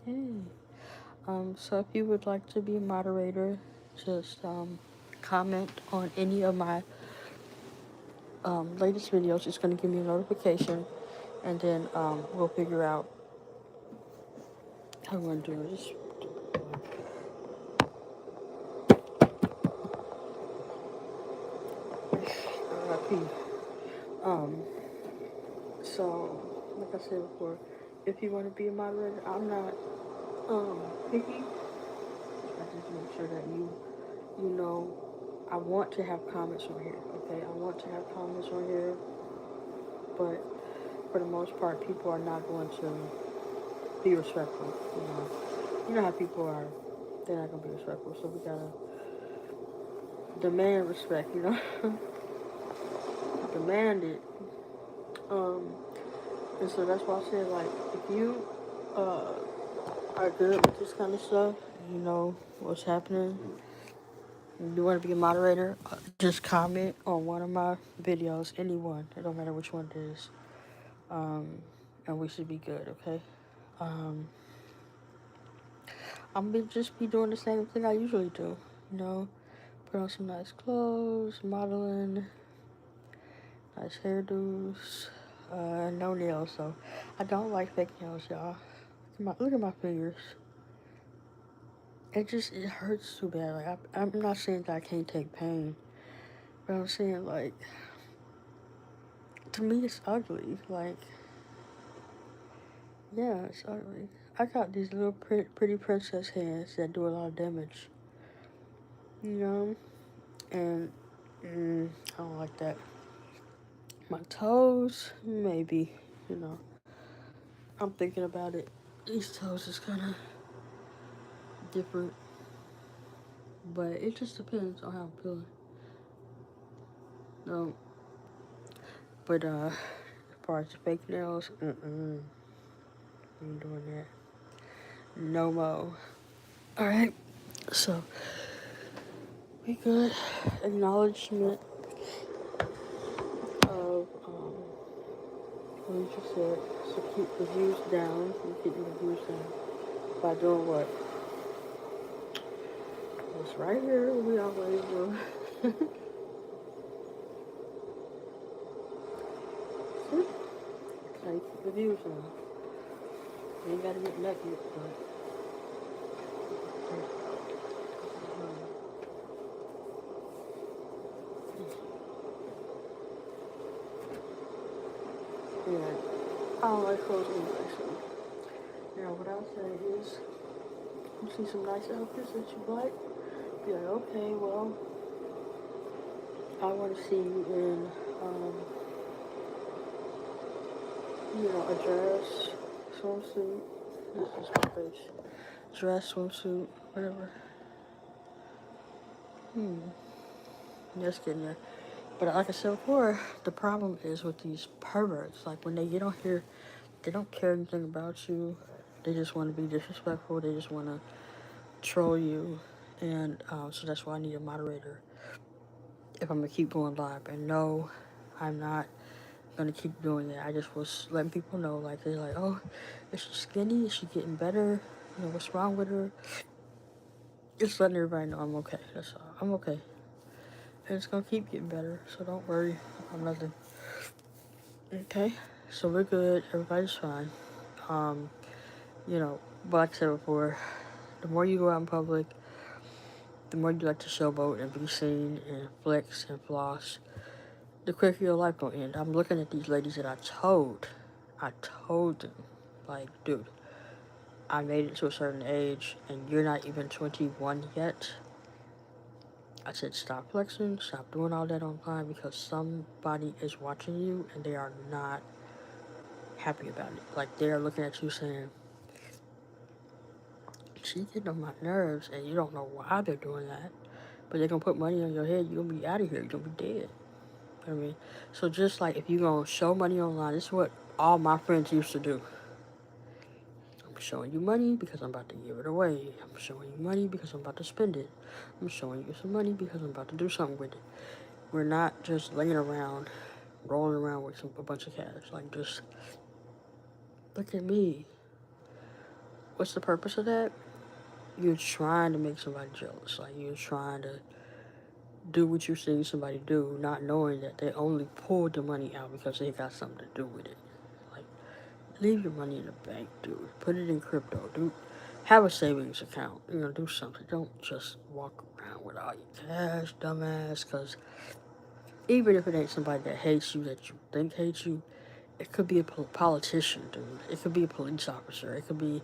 Hey. So if you would like to be a moderator, just comment on any of my latest videos. It's going to give me a notification, and then we'll figure out how we're going to do it. Just RIP. Um, so, like I said before, if you want to be a moderator, I'm not picky. I just make sure that you know, I want to have comments on here. Okay, I want to have comments on here, but for the most part, people are not going to be respectful. You know how people are. They're not gonna be respectful. So we gotta demand respect. Demand it. Um, and so that's why I said, like, if you are good with this kind of stuff, you know what's happening. You want to be a moderator? Just comment on one of my videos, any one. It don't matter which one it is. And we should be good, okay? Um, I'm gonna just be doing the same thing I usually do. You know, put on some nice clothes, modeling, nice hairdos, no nails though. I don't like fake nails, y'all. Look at my fingers. It hurts too bad. Like I'm not saying that I can't take pain, but I'm saying like to me it's ugly. Like yeah, it's ugly. I got these little pretty princess hands that do a lot of damage. You know, and I don't like that. My toes, maybe. You know, I'm thinking about it. These toes is kind of different, but it just depends on how I'm feeling. No, but as far as the fake nails, ain't doing that. No mo. All right, so we good. Acknowledgement of what you just said. So keep the views down. You keep the views down by doing what? It's right here. We always do. See? That's how you keep the views down. You ain't gotta get naked, but. Yeah, I don't like clothes anyway, so. Now, what I'll say is, you see some nice outfits that you like, be like, okay, well, I want to see you in, a dress, swimsuit. This is my face. Dress, swimsuit, whatever. Just kidding there. But like I said before, the problem is with these perverts. Like when they get on here, they don't care anything about you. They just want to be disrespectful. They just want to troll you. And so that's why I need a moderator if I'm going to keep going live. And no, I'm not going to keep doing that. I just was letting people know, like, they're like, oh, is she skinny? Is she getting better? What's wrong with her? Just letting everybody know I'm okay. That's all. I'm okay. And it's going to keep getting better. So don't worry about nothing. Okay? So we're good. Everybody's fine. Um, but like I said before, the more you go out in public, the more you like to showboat and be seen and flex and floss, the quicker your life gonna end. I'm looking at these ladies that I told them, like, dude, I made it to a certain age and you're not even 21 yet. I said, stop flexing, stop doing all that online because somebody is watching you and they are not happy about it. Like, they're looking at you saying, she's getting on my nerves and you don't know why they're doing that. But they're gonna put money on your head, you're gonna be out of here, you're gonna be dead. You know what I mean? So just like if you're gonna show money online, this is what all my friends used to do. I'm showing you money because I'm about to give it away. I'm showing you money because I'm about to spend it. I'm showing you some money because I'm about to do something with it. We're not just laying around, rolling around with a bunch of cash. Like, just look at me. what's the purpose of that? You're trying to make somebody jealous. Like, you're trying to do what you see somebody do, not knowing that they only pulled the money out because they got something to do with it. Like, leave your money in the bank, dude. Put it in crypto, dude. Have a savings account. Do something. Don't just walk around with all your cash, dumbass. Because even if it ain't somebody that hates you, that you think hates you, it could be a politician, dude. It could be a police officer. It could be.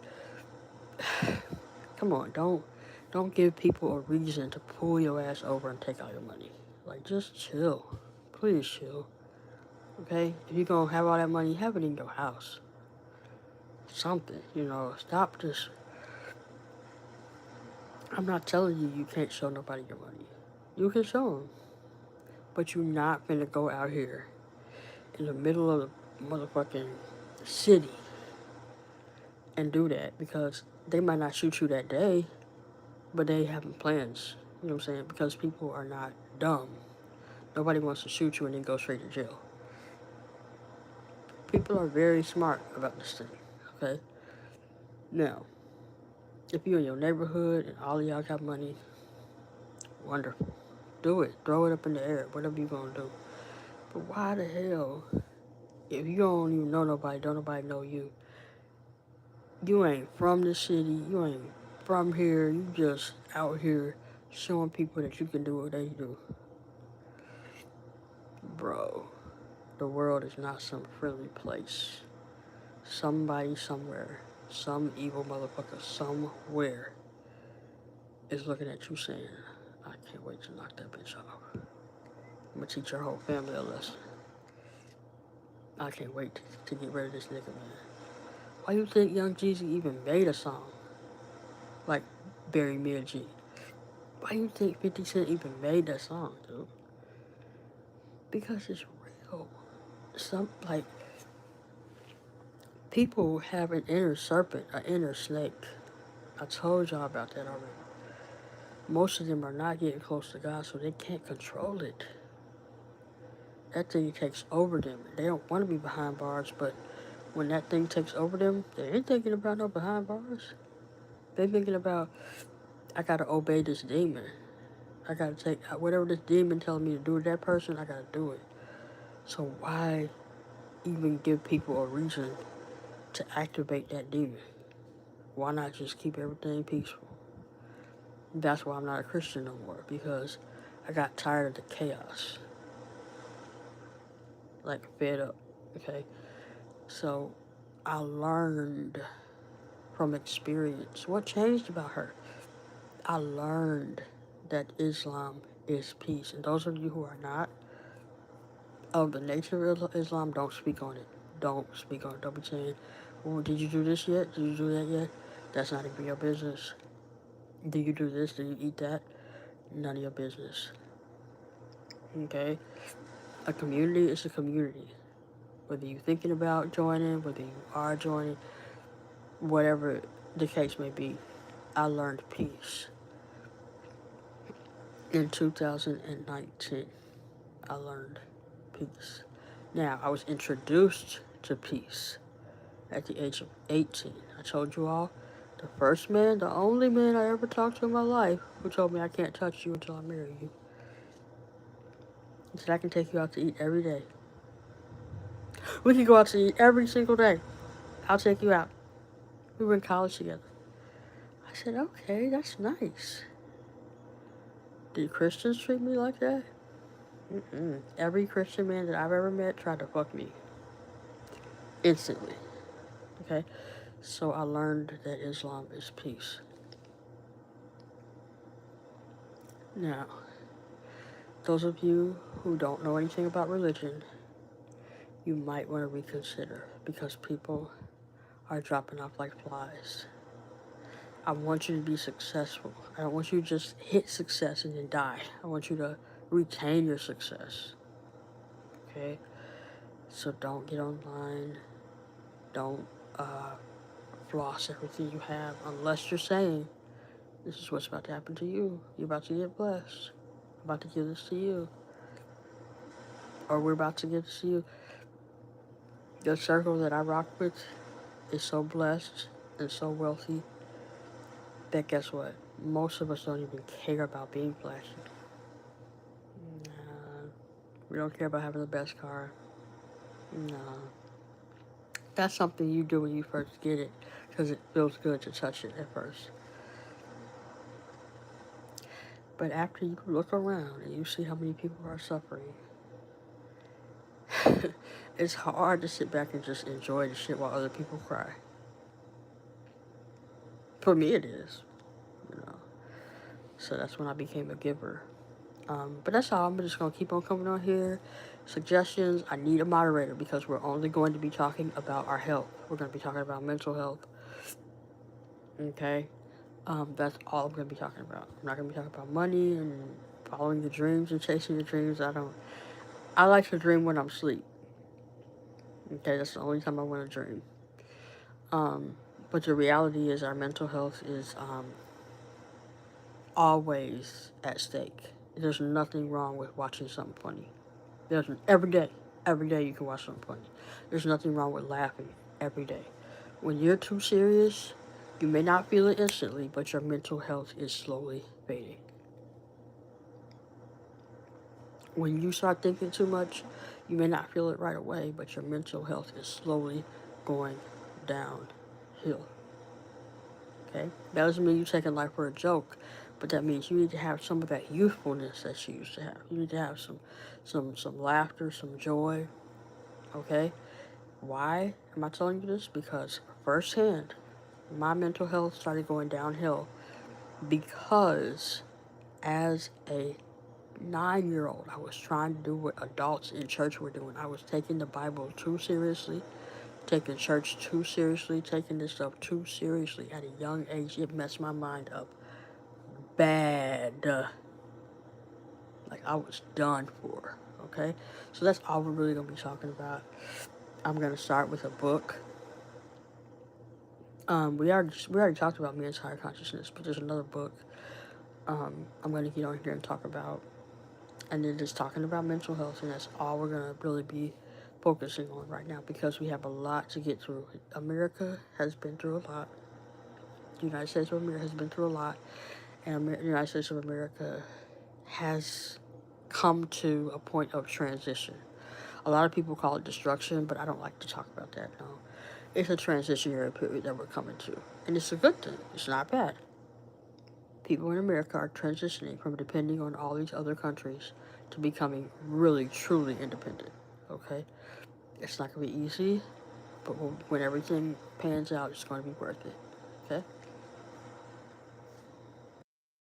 Come on, don't give people a reason to pull your ass over and take all your money. Like, just chill. Please chill. Okay? If you're gonna have all that money, have it in your house. Something, stop this. I'm not telling you can't show nobody your money. You can show them. But you're not gonna go out here in the middle of the motherfucking city and do that, because they might not shoot you that day, but they having plans. You know what I'm saying? Because people are not dumb. Nobody wants to shoot you and then go straight to jail. People are very smart about this thing, okay? Now, if you're in your neighborhood and all of y'all got money, wonderful. Do it. Throw it up in the air, whatever you're gonna do. But why the hell, if you don't even know nobody, don't nobody know you, you ain't from the city, you ain't from here, you just out here showing people that you can do what they do. Bro, the world is not some friendly place. Somebody somewhere, some evil motherfucker somewhere is looking at you saying, I can't wait to knock that bitch off. I'm gonna teach your whole family a lesson. I can't wait to get rid of this nigga, man. Why you think Young Jeezy even made a song like Bury Me a G? Why you think 50 Cent even made that song, dude? Because it's real. People have an inner serpent, an inner snake. I told y'all about that already. Most of them are not getting close to God, so they can't control it. That thing takes over them. They don't want to be behind bars, but when that thing takes over them, they ain't thinking about no behind bars. They're thinking about, I gotta obey this demon. I gotta take whatever this demon telling me to do to that person, I gotta do it. So why even give people a reason to activate that demon? Why not just keep everything peaceful? That's why I'm not a Christian no more, because I got tired of the chaos. Like, fed up, okay? So I learned from experience. What changed about her? I learned that Islam is peace. And those of you who are not of the nature of Islam, don't speak on it. Don't speak on it. Don't be saying, well, did you do this yet? Did you do that yet? That's not even your business. Do you do this? Do you eat that? None of your business. Okay? A community is a community. Whether you're thinking about joining, whether you are joining, whatever the case may be, I learned peace. In 2019, I learned peace. Now, I was introduced to peace at the age of 18. I told you all, the first man, the only man I ever talked to in my life, who told me I can't touch you until I marry you. He said, I can take you out to eat every day. We can go out to eat every single day. I'll take you out. We were in college together. I said, okay, that's nice. Did Christians treat me like that? Every Christian man that I've ever met tried to fuck me. Instantly. Okay? So I learned that Islam is peace. Now, those of you who don't know anything about religion, you might want to reconsider, because people are dropping off like flies. I want you to be successful. I don't want you to just hit success and then die. I want you to retain your success. Okay? So don't get online. Don't floss everything you have, unless you're saying, this is what's about to happen to you. You're about to get blessed. I'm about to give this to you. Or we're about to give this to you. The circle that I rock with is so blessed and so wealthy that guess what? Most of us don't even care about being flashy. Nah, we don't care about having the best car. Nah. That's something you do when you first get it because it feels good to touch it at first. But after you look around and you see how many people are suffering, it's hard to sit back and just enjoy the shit while other people cry. For me, it is, you know. So that's when I became a giver. But that's all. I'm just gonna keep on coming on here. Suggestions. I need a moderator because we're only going to be talking about our health. We're going to be talking about mental health. Okay. That's all I'm going to be talking about. I'm not going to be talking about money and following your dreams and chasing your dreams. I like to dream when I'm asleep. Okay, that's the only time I want to dream. But the reality is our mental health is always at stake. There's nothing wrong with watching something funny. There's every day you can watch something funny. There's nothing wrong with laughing every day. When you're too serious, you may not feel it instantly, but your mental health is slowly fading. When you start thinking too much, you may not feel it right away, but your mental health is slowly going downhill. Okay? That doesn't mean you're taking life for a joke, but that means you need to have some of that youthfulness that you used to have. You need to have some laughter, some joy. Okay? Why am I telling you this? Because firsthand, my mental health started going downhill because as a 9-year-old, I was trying to do what adults in church were doing. I was taking the Bible too seriously, taking church too seriously, taking this stuff too seriously at a young age. It messed my mind up bad. Like I was done for. Okay? So that's all we're really going to be talking about. I'm going to start with a book. We already talked about Man's Higher Consciousness, but there's another book I'm going to get on here and talk about. And then just talking about mental health, and that's all we're going to really be focusing on right now because we have a lot to get through. America has been through a lot. The United States of America has been through a lot. And the United States of America has come to a point of transition. A lot of people call it destruction, but I don't like to talk about that, no. It's a transitionary period that we're coming to. And it's a good thing. It's not bad. People in America are transitioning from depending on all these other countries to becoming really, truly independent. Okay? It's not going to be easy, but when everything pans out, it's going to be worth it. Okay?